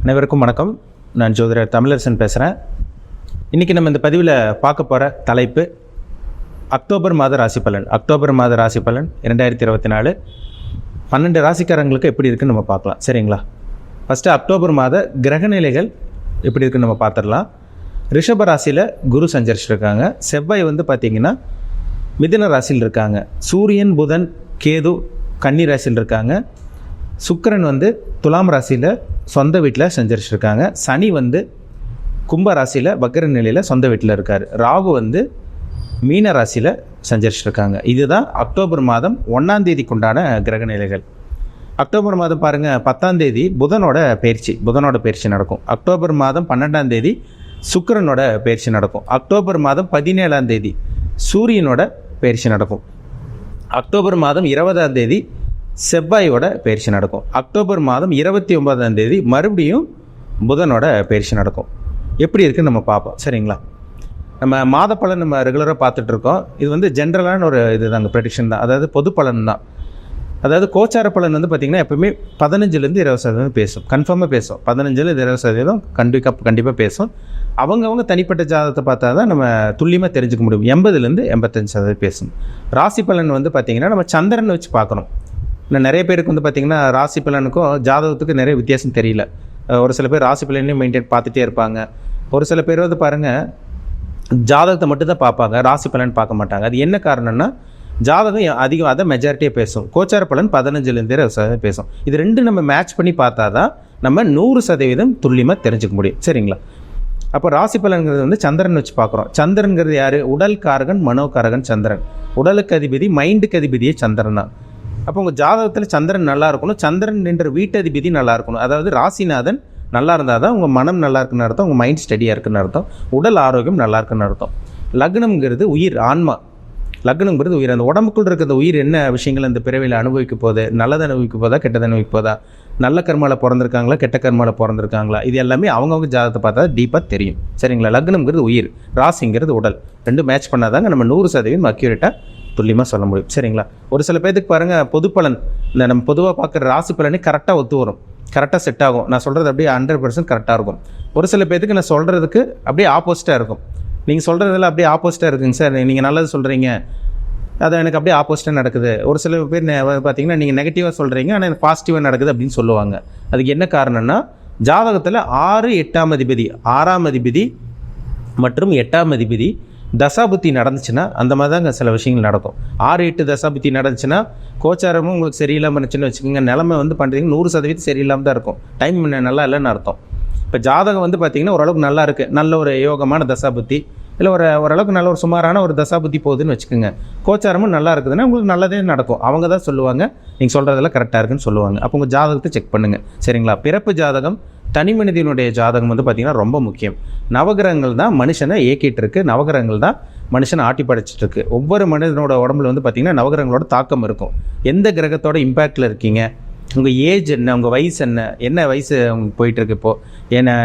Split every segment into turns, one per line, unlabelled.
அனைவருக்கும் வணக்கம். நான் ஜோதிடர் தமிழரசன் பேசுகிறேன். இன்றைக்கி நம்ம இந்த பதிவில் பார்க்க போகிற தலைப்பு அக்டோபர் மாத ராசி பலன். அக்டோபர் மாத ராசி பலன் 2024 12 ராசிக்காரங்களுக்கு எப்படி இருக்குன்னு நம்ம பார்க்கலாம். சரிங்களா? ஃபஸ்ட்டு அக்டோபர் மாத கிரகநிலைகள் எப்படி இருக்குன்னு நம்ம பார்த்துடலாம். ரிஷப ராசியில் குரு சஞ்சரிச்சிருக்காங்க. செவ்வாய் பார்த்திங்கன்னா மிதுன ராசியில் இருக்காங்க. சூரியன் புதன் கேது கன்னி ராசியில் இருக்காங்க. சுக்கிரன் துலாம் ராசியில் சொந்த வீட்டில் சஞ்சரிச்சிருக்காங்க. சனி கும்ப ராசியில் வக்ர நிலையில் சொந்த வீட்டில் இருக்கார். ராகு மீன ராசியில் சஞ்சரிச்சிருக்காங்க. இதுதான் அக்டோபர் மாதம் 1ஆம் தேதிக்குண்டான கிரக நிலைகள். அக்டோபர் மாதம் பாருங்கள், 10ஆம் தேதி புதனோட பயிற்சி நடக்கும். அக்டோபர் மாதம் 12ஆம் தேதி சுக்கிரனோட பயிற்சி நடக்கும். அக்டோபர் மாதம் 17ஆம் தேதி சூரியனோட பயிற்சி நடக்கும். அக்டோபர் மாதம் 20ஆம் தேதி செவ்வாயோட பயிற்சி நடக்கும். அக்டோபர் மாதம் 29ஆம் தேதி மறுபடியும் புதனோட பயிற்சி நடக்கும். எப்படி இருக்குன்னு நம்ம பார்ப்போம். சரிங்களா? நம்ம மாத பலன் நம்ம ரெகுலராக பார்த்துட்ருக்கோம். இது ஜென்ரலான ஒரு இதுதாங்க, ப்ரெடிக்ஷன் தான். அதாவது பொது பலன் தான். அதாவது கோச்சார பலன் பார்த்திங்கன்னா எப்பவுமே 15லேருந்து 20% பேசும். கன்ஃபார்மாக பேசும். 15லேருந்து 20% கண்டிப்பாக பேசும். அவங்கவுங்க தனிப்பட்ட ஜாதகத்தை பார்த்தா தான் நம்ம துல்லியமாக தெரிஞ்சுக்க முடியும். 80லேருந்து 85% பேசும். ராசி பலன் பார்த்திங்கன்னா நம்ம சந்திரனை வச்சு பார்க்கணும். இன்னும் நிறைய பேருக்கு பார்த்திங்கன்னா ராசி பலனுக்கும் ஜாதகத்துக்கு நிறைய வித்தியாசம் தெரியல. ஒரு சில பேர் ராசி பலனையும் மெயின்டைன் பார்த்துட்டே இருப்பாங்க. ஒரு சில பேர் பாருங்கள், ஜாதகத்தை மட்டும்தான் பார்ப்பாங்க, ராசி பலன் பார்க்க மாட்டாங்க. அது என்ன காரணம்னா, ஜாதகம் அதிகம் அதை மெஜாரிட்டியாக பேசும். கோச்சார பலன் 15லேருந்து 20% பேசும். இது ரெண்டு நம்ம மேட்ச் பண்ணி பார்த்தா தான் நம்ம 100% துல்லியமாக தெரிஞ்சுக்க முடியும். சரிங்களா? அப்போ ராசி பலன்கிறது சந்திரன் வச்சு பார்க்குறோம். சந்திரன்கிறது யார்? உடல் காரகன், மனோகாரகன் சந்திரன். உடலுக்கு அதிபதி, மைண்டுக்கு அதிபதியே சந்திரன் தான். அப்போ உங்கள் ஜாதகத்தில் சந்திரன் நல்லா இருக்கணும். சந்திரன் என்ற வீட்டதிபதி நல்லா இருக்கணும். அதாவது ராசிநாதன் நல்லா இருந்தால் தான் உங்கள் மனம் நல்லா இருக்குன்னு அர்த்தம், உங்கள் மைண்ட் ஸ்டடியாக இருக்குன்னு அர்த்தம், உடல் ஆரோக்கியம் நல்லா இருக்குன்னு அர்த்தம். லக்னம்ங்கிறது உயிர், ஆன்மா. லக்னம்ங்கிறது உயிர். அந்த உடம்புக்குள் இருக்கிற உயிர் என்ன விஷயங்கள் அந்த பிறவியில் அனுபவிக்க போகுது, நல்லதை அனுபவிக்க போதா, கெட்டதை அனுபவிக்க போதா, நல்ல கர்மாவில் பிறந்திருக்காங்களா, கெட்ட கர்மாவில் பிறந்திருக்காங்களா, இது எல்லாமே அவங்கவுங்க ஜாதகத்தை பார்த்தா டீப்பாக தெரியும். சரிங்களா? லக்னம்ங்கிறது உயிர், ராசிங்கிறது உடல். ரெண்டும் மேட்ச் பண்ணாதாங்க நம்ம 100% அக்யூரேட்டாக துல்லியமாக சொல்ல முடியும். சரிங்களா? ஒரு சில பேருக்கு பாருங்கள், பொது பலன் இந்த நம்ம பொதுவாக பார்க்குற ராசி பலனே கரெக்டாக ஒத்து வரும், கரெக்டாக செட் ஆகும். நான் சொல்கிறது அப்படியே 100% கரெக்டாக இருக்கும். ஒரு சில பேருக்கு நான் சொல்கிறதுக்கு அப்படியே ஆப்போசிட்டாக இருக்கும். நீங்கள் சொல்கிறதெல்லாம் அப்படியே ஆப்போசிட்டாக இருக்குங்க சார், நீங்கள் நல்லது சொல்கிறீங்க, அது எனக்கு அப்படியே ஆப்போசிட்டாக நடக்குது. ஒரு சில பேர் பார்த்தீங்கன்னா நீங்கள் நெகட்டிவாக சொல்கிறீங்க, ஆனால் எனக்கு பாசிட்டிவாக நடக்குது அப்படின்னு சொல்லுவாங்க. அதுக்கு என்ன காரணம்னா, ஜாதகத்தில் 6, 8ஆம் அதிபதி, 6ஆம் அதிபதி மற்றும் 8ஆம் அதிபதி தசாபுத்தி நடந்துச்சுன்னா அந்த மாதிரி தாங்க சில விஷயங்கள் நடக்கும். 6, 8 தசாபுத்தி நடந்துச்சுன்னா கோச்சாரமும் உங்களுக்கு சரியில்லாமல் இருந்துச்சுன்னு வச்சுக்கோங்க, நிலமை பண்ணுறீங்க 100% சரியில்லாமல் தான் இருக்கும். டைம் நல்லா இல்லைன்னு அர்த்தம். இப்போ ஜாதகம் பார்த்திங்கன்னா ஓரளவுக்கு நல்லா இருக்குது, நல்ல ஒரு யோகமான தசாபுத்தி, இல்லை ஓரளவுக்கு நல்ல ஒரு சுமாரான ஒரு தசாபுத்தி போகுதுன்னு வச்சுக்கோங்க. கோச்சாரமும் நல்லா இருக்குதுன்னா உங்களுக்கு நல்லதே நடக்கும். அவங்க தான் சொல்லுவாங்க, நீங்கள் சொல்கிறதெல்லாம் கரெக்டாக இருக்குன்னு சொல்லுவாங்க. அப்போ உங்கள் ஜாதகத்தை செக் பண்ணுங்கள். சரிங்களா? பிறப்பு ஜாதகம், தனி மனிதனுடைய ஜாதகம் பார்த்திங்கன்னா ரொம்ப முக்கியம். நவகிரகங்கள் தான் மனுஷனை இயக்கிட்டு இருக்கு. நவகிரகங்கள் தான் மனுஷனை ஆட்டி படைச்சிட்டு இருக்கு. ஒவ்வொரு மனிதனோட உடம்புல பார்த்திங்கன்னா நவகிரகங்களோட தாக்கம் இருக்கும். எந்த கிரகத்தோட இம்பேக்டில் இருக்கீங்க, உங்கள் ஏஜ் என்ன, உங்கள் வயசு என்ன வயசு உங்களுக்கு போயிட்டுருக்கு. இப்போது ஏன்னா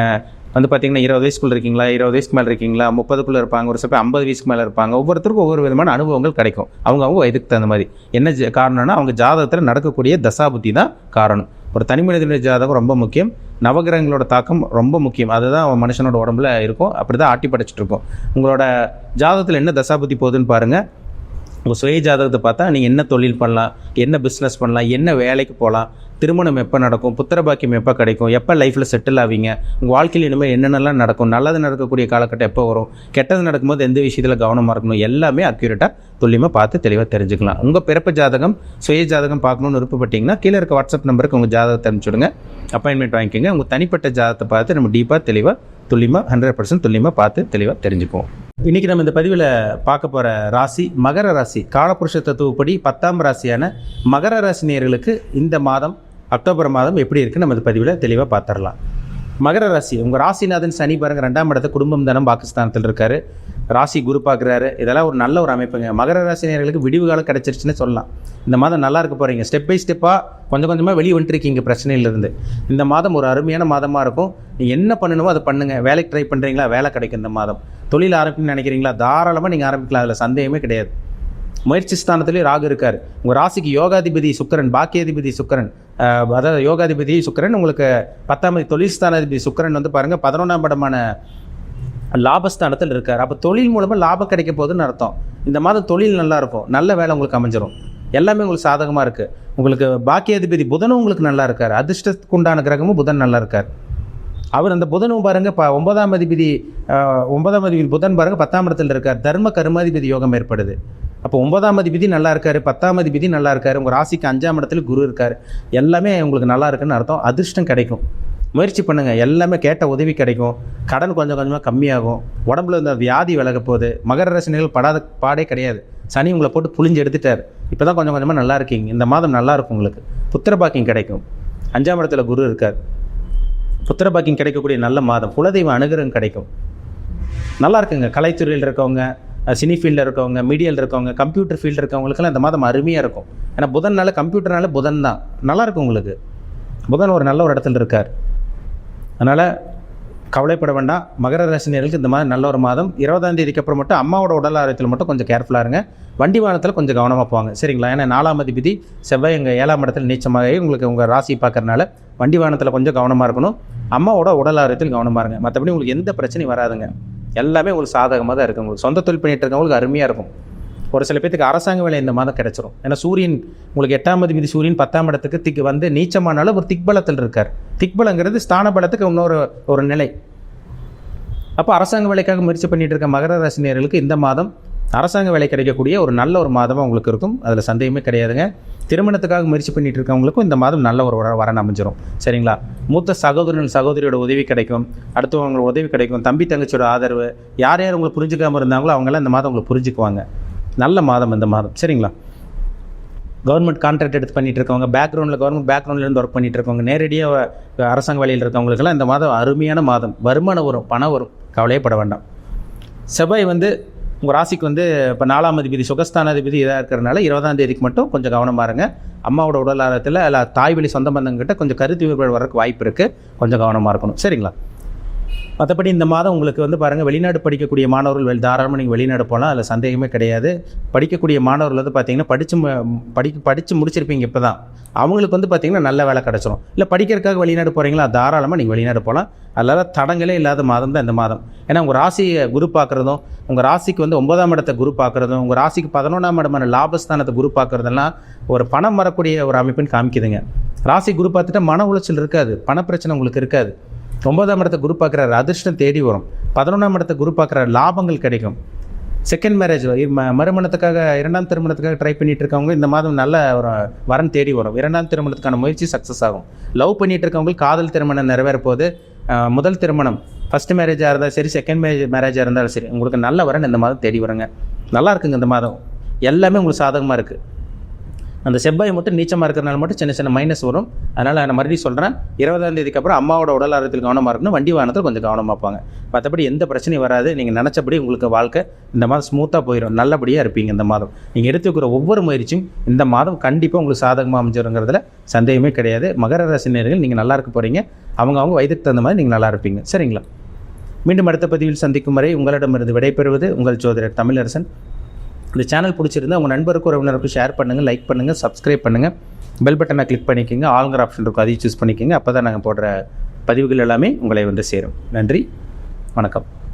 பார்த்திங்கன்னா 20 வயசுக்குள்ளே இருக்கீங்களா, 20 வயசுக்கு மேலே இருக்கீங்களா, 30க்குள்ளே இருப்பாங்க, ஒரு சில 50 வயசுக்கு மேலே இருப்பாங்க. ஒவ்வொருத்தருக்கும் ஒவ்வொரு விதமான அனுபவங்கள் கிடைக்கும். அவங்க வயதுக்கு தகுந்த மாதிரி. என்ன காரணம்னா, அவங்க ஜாதகத்தில் நடக்கக்கூடிய தசாபுத்தி தான் காரணம். ஒரு தனி மனிதனுடைய ஜாதகம் ரொம்ப முக்கியம். நவகிரகங்களோட தாக்கம் ரொம்ப முக்கியம். அதுதான் அவன் மனுஷனோட உடம்புல இருக்கும். அப்படி தான் ஆட்டி படைச்சிட்டு இருக்கும். உங்களோட ஜாதகத்தில் என்ன தசாபுத்தி போகுதுன்னு பாருங்கள். உங்கள் சுய ஜாதகத்தை பார்த்தா நீங்கள் என்ன தொழில் பண்ணலாம், என்ன பிஸ்னஸ் பண்ணலாம், என்ன வேலைக்கு போகலாம், திருமணம் எப்போ நடக்கும், புத்திரபாக்கியம் எப்போ கிடைக்கும், எப்போ லைஃப்பில் செட்டில் ஆவீங்க, உங்கள் வாழ்க்கையில் இனிமேல் என்னென்னலாம் நடக்கும், நல்லது நடக்கக்கூடிய காலகட்டம் எப்போ வரும், கெட்டது நடக்கும்போது எந்த விஷயத்தில் கவனமாக இருக்கணும், எல்லாமே அக்யூரேட்டாக துல்லியமாக பார்த்து தெளிவாக தெரிஞ்சுக்கலாம். உங்கள் பிறப்பு ஜாதகம், சுய ஜாதகம் பார்க்கணுன்னு விருப்பப்பட்டீங்கன்னா கீழே இருக்க வாட்ஸ்அப் நம்பருக்கு உங்கள் ஜாதகத்தை அனுப்பிச்சுடுங்க. அப்பாயின்மெண்ட் வாங்கிக்கோங்க. உங்கள் தனிப்பட்ட ஜாதகத்தை பார்த்து நம்ம டீப்பாக தெளிவாக துல்லியமாக 100% துல்லியமாக பார்த்து தெளிவாக தெரிஞ்சுப்போம். இன்றைக்கி நம்ம இந்த பதிவில் பார்க்க போகிற ராசி மகர ராசி. காலபுருஷ தத்துவப்படி 10ஆம் ராசியான மகர ராசி நேயர்களுக்கு இந்த மாதம் அக்டோபர் மாதம் எப்படி இருக்குன்னு நம்ம இந்த பதிவில் தெளிவாக பார்த்துடலாம். மகர ராசி, உங்கள் ராசிநாதன் சனி பாருங்கள் 2ஆம் இடத்த குடும்பம் தனம் பாகிஸ்தானத்தில் இருக்கார். ராசி குரு பார்க்குறாரு. இதெல்லாம் ஒரு நல்ல ஒரு அமைப்புங்க. மகர ராசி நேயர்களுக்கு விடிவு காலம் கிடச்சிருச்சுன்னு சொல்லலாம். இந்த மாதம் நல்லா இருக்க போகிறீங்க. ஸ்டெப் பை ஸ்டெப்பாக கொஞ்சம் கொஞ்சமாக வெளியே வந்துட்டுருக்கீங்க பிரச்சனையிலேருந்து. இந்த மாதம் ஒரு அருமையான மாதமாக இருக்கும். நீங்கள் என்ன பண்ணணுமோ அதை பண்ணுங்கள். வேலைக்கு ட்ரை பண்ணுறீங்களா, வேலை கிடைக்கும். இந்த மாதம் தொழில் ஆரம்பிக்கணும்னு நினைக்கிறீங்களா, தாராளமாக நீங்கள் ஆரம்பிக்கலாம். அதில் சந்தேகமே கிடையாது. முயற்சி ஸ்தானத்திலே ராகு இருக்கார். உங்கள் ராசிக்கு யோகாதிபதி சுக்கிரன், பாக்கியாதிபதி சுக்கிரன், அதாவது யோகாதிபதி சுக்கிரன், உங்களுக்கு 10ஆம் தொழில் ஸ்தானாதிபதி சுக்கிரன் வந்து பாருங்கள் 11ஆம் இடமான லாபஸ்தானத்தில் இருக்கார். அப்போ தொழில் மூலமாக லாபம் கிடைக்க போகுதுன்னு அர்த்தம். இந்த மாதம் தொழில் நல்லாயிருக்கும், நல்ல வேலை உங்களுக்கு அமைஞ்சிரும், எல்லாமே உங்களுக்கு சாதகமாக இருக்குது. உங்களுக்கு பாக்கியாதிபதி புதனும் உங்களுக்கு நல்லா இருக்கார். அதிர்ஷ்டத்துக்கு உண்டான கிரகமும் புதன் நல்லா இருக்கார். அவர் அந்த புதனும் பாருங்கள் 9ஆம் அதிபதி புதன் பாருங்கள் 10ஆம் இடத்துல இருக்கார். தர்ம கர்மாதிபதி யோகம் ஏற்படுது. அப்போ 9ஆம் அதிபதி நல்லா இருக்கார், 10ஆம் அதிபதி நல்லா இருக்கார், உங்கள் ராசிக்கு 5ஆம் இடத்துல குரு இருக்கார். எல்லாமே உங்களுக்கு நல்லா இருக்குன்னு அர்த்தம். அதிர்ஷ்டம் கிடைக்கும், முயற்சி பண்ணுங்கள், எல்லாமே கேட்ட உதவி கிடைக்கும். கடன் கொஞ்சம் கொஞ்சமாக கம்மியாகும். உடம்புல இந்த வியாதி விலக போகுது. மகர ராசினியர்கள் படாத பாடே கிடையாது. சனி உங்களை போட்டு புளிஞ்சு எடுத்துட்டார். இப்போ தான் கொஞ்சம் கொஞ்சமாக நல்லா இருக்கீங்க. இந்த மாதம் நல்லா இருக்கும். உங்களுக்கு புத்திர பாக்கியம் கிடைக்கும். 5ஆம் இடத்துல குரு இருக்கார். புத்திர பாக்கியம் கிடைக்கக்கூடிய நல்ல மாதம். குலதெய்வ அனுகிரகம் கிடைக்கும். நல்லா இருக்குங்க. கலைத்துறையில் இருக்கவங்க, சினி ஃபீல்டில் இருக்கவங்க, மீடியாவில் இருக்கவங்க, கம்ப்யூட்டர் ஃபீல்டு இருக்கவங்களுக்கெல்லாம் இந்த மாதம் அருமையாக இருக்கும். ஏன்னா புதன்னால, கம்ப்யூட்டர்னால புதன் தான் நல்லாயிருக்கும் உங்களுக்கு. புதன் ஒரு நல்ல ஒரு இடத்துல இருக்கார். அதனால் கவலைப்பட வேண்டாம். மகர ராசினியர்களுக்கு இந்த மாதிரி நல்ல ஒரு மாதம். 20ஆம் தேதிக்கு அப்புறம் மட்டும் அம்மாவோட உடல் ஆரோக்கியத்தில் மட்டும் கொஞ்சம் கேர்ஃபுல்லாக இருங்க. வண்டி வாகனத்தில் கொஞ்சம் கவனமாக போவாங்க, சரிங்களா? ஏன்னா 4ஆம் அதிபதி செவ்வாய் எங்கள் 7ஆம் இடத்துல நீச்சமாகி உங்களுக்கு உங்கள் ராசி பார்க்கறனால வண்டி வாகனத்தில் கொஞ்சம் கவனமாக இருக்கணும். அம்மாவோட உடல் ஆரோக்கியத்தில் கவனமாக இருங்க. மற்றபடி உங்களுக்கு எந்த பிரச்சனையும் வராதுங்க. எல்லாமே உங்களுக்கு சாதகமாக தான் இருக்குது. உங்களுக்கு சொந்த தொழில் பண்ணிட்டு இருக்கவங்களுக்கு அருமையாக இருக்கும். ஒரு சில பேருக்கு அரசாங்க வேலை இந்த மாதம் கிடைச்சிரும். ஏன்னா சூரியன் உங்களுக்கு 8ஆம் அதிபதி சூரியன் 10ஆம் இடத்துக்கு வந்து நீச்சமானாலும் ஒரு திக்பலத்தில் இருக்கார். திக்பலங்கிறது ஸ்தான பலத்துக்கு ஒரு நிலை. அப்போ அரசாங்க வேலைக்காக முயற்சி பண்ணிட்டு இருக்க மகர ராசினியர்களுக்கு இந்த மாதம் அரசாங்க வேலை கிடைக்கக்கூடிய ஒரு நல்ல ஒரு மாதமாக உங்களுக்கு இருக்கும். அதில் சந்தேகமே கிடையாதுங்க. திருமணத்துக்காக முயற்சி பண்ணிட்டு இருக்கவங்களுக்கும் இந்த மாதம் நல்ல ஒரு வரன் அமைஞ்சிரும், சரிங்களா? மூத்த சகோதரியோட உதவி கிடைக்கும். அடுத்தவங்களோட உதவி கிடைக்கும். தம்பி தங்கச்சியோட ஆதரவு. யார் யார் உங்களை புரிஞ்சுக்காமல் இருந்தாங்களோ அவங்களாம் இந்த மாதம் உங்களை புரிஞ்சுக்குவாங்க. நல்ல மாதம் இந்த மாதம், சரிங்களா? கவர்மெண்ட் கான்ட்ராக்ட் எடுத்து பண்ணிட்டு இருக்கவங்க, கவர்மெண்ட் பேக்ரவுண்ட்லேருந்து ஒர்க் பண்ணிட்டு இருக்கவங்க, நேரடியாக அரசாங்க வேலையில் இருக்கவங்களுக்கெல்லாம் இந்த மாதம் அருமையான மாதம். வருமானம் வரும், பணம் வரும், கவலையே பட வேண்டாம். செவ்வாய் வந்து உங்கள் ராசிக்கு வந்து இப்போ 4ஆம் அதிபதி சுகஸ்தானாதிபதி இதாக இருக்கிறனால 20ஆம் தேதிக்கு மட்டும் கொஞ்சம் கவனமாக இருங்க. அம்மாவோட உடல் ஆரோக்கியத்தில் இல்லை தாய் வழி சொந்த பந்தங்கிட்ட கொஞ்சம் கருத்து வேறுபாடு வரக்கு வாய்ப்பு இருக்குது. கொஞ்சம் கவனமாக இருக்கணும், சரிங்களா? மற்றபடி இந்த மாதம் உங்களுக்கு வந்து பாருங்கள், வெளிநாடு படிக்கக்கூடிய மாணவர்கள் தாராளமாக நீங்கள் வெளிநாடு போகலாம். அதில் சந்தேகமே கிடையாது. படிக்கக்கூடிய மாணவர்கள் வந்து பார்த்திங்கன்னா படித்து முடிச்சிருப்பீங்க இப்போ தான். அவங்களுக்கு வந்து பார்த்திங்கன்னா நல்ல வேலை கிடச்சிரும். இல்லை படிக்கிறதுக்காக வெளிநாடு போகிறீங்களா, தாராளமாக நீங்கள் வெளிநாடு போகலாம். அதனால் தடங்களே இல்லாத மாதம் தான் இந்த மாதம். ஏன்னா உங்கள் ராசியை குரு பார்க்குறதும், உங்கள் ராசிக்கு வந்து 9ஆம் இடத்தை குரு பார்க்குறதும், உங்கள் ராசிக்கு 11ஆம் இடமான லாபஸ்தானத்தை குரு பார்க்குறதெல்லாம் ஒரு பணம் வரக்கூடிய ஒரு அமைப்புன்னு காமிக்குதுங்க. ராசி குரு பார்த்துட்டா மன உளைச்சல் இருக்காது, பண பிரச்சனை உங்களுக்கு இருக்காது. 9ஆம் இடத்தை குரு பார்க்குறாரு, அதிர்ஷ்டம் தேடி வரும். 11ஆம் இடத்தை குரு பார்க்குறாரு, லாபங்கள் கிடைக்கும். செகண்ட் மேரேஜ், மறுமணத்துக்காக 2ஆம் திருமணத்துக்காக ட்ரை பண்ணிட்டு இருக்கவங்க இந்த மாதம் நல்ல ஒரு வரன் தேடி வரும். 2ஆம் திருமணத்துக்கான முயற்சி சக்ஸஸ் ஆகும். லவ் பண்ணிட்டு இருக்கவங்களுக்கு காதல் திருமணம் நிறைவேற போது. முதல் திருமணம் ஃபஸ்ட் மேரேஜாக இருந்தாலும் சரி, செகண்ட் மேரேஜாக இருந்தாலும் சரி, உங்களுக்கு நல்ல வரன் இந்த மாதம் தேடி வருங்க. நல்லா இருக்குங்க இந்த மாதம். எல்லாமே உங்களுக்கு சாதகமாக இருக்குது. அந்த செவ்வாய் மட்டும் நீச்சமாக இருக்கிறனால மட்டும் சின்ன சின்ன மைனஸ் வரும். அதனால் நான் மறுபடியும் சொல்கிறேன், 20ஆம் தேதிக்கு அப்புறம் அம்மாவோட உடல் ஆரோக்கியத்தில் கவனமாக இருக்கணும். வண்டி வாகனத்தில் கொஞ்சம் கவனமாக இருப்பாங்க. மற்றபடி எந்த பிரச்சனையும் வராது. நீங்கள் நினச்சபடி உங்களுக்கு வாழ்க்கை இந்த மாதம் ஸ்மூத்தாக போயிடும். நல்லபடியாக இருப்பீங்க இந்த மாதம். நீங்கள் எடுத்துக்கிற ஒவ்வொரு முயற்சியும் இந்த மாதம் கண்டிப்பாக உங்களுக்கு சாதகமாக அமைஞ்சிருங்கிறதுல சந்தேகமே கிடையாது. மகர ராசினியர்கள் நீங்கள் நல்லா இருக்க போகிறீங்க. அவங்க வயதுக்கு தகுந்த மாதிரி நீங்கள் நல்லா இருப்பீங்க, சரிங்களா? மீண்டும் அடுத்த பதிவில் சந்திக்கும் வரை உங்களிடமிருந்து விடைபெறுவது உங்கள் ஜோதிடர் தமிழரசன். இந்த சேனல் பிடிச்சிருந்தா உங்கள் நண்பருக்கு உறவினருக்கு ஷேர் பண்ணுங்கள், லைக் பண்ணுங்கள், சப்ஸ்கிரைப் பண்ணுங்கள், பெல் பட்டனை கிளிக் பண்ணிக்கோங்க. ஆளுங்கிற ஆப்ஷன் இருக்கும், அதையும் சூஸ் பண்ணிக்கோங்க. அப்போ தான் நாங்கள் போடுற பதிவுகள் எல்லாமே உங்களை வந்து சேரும். நன்றி, வணக்கம்.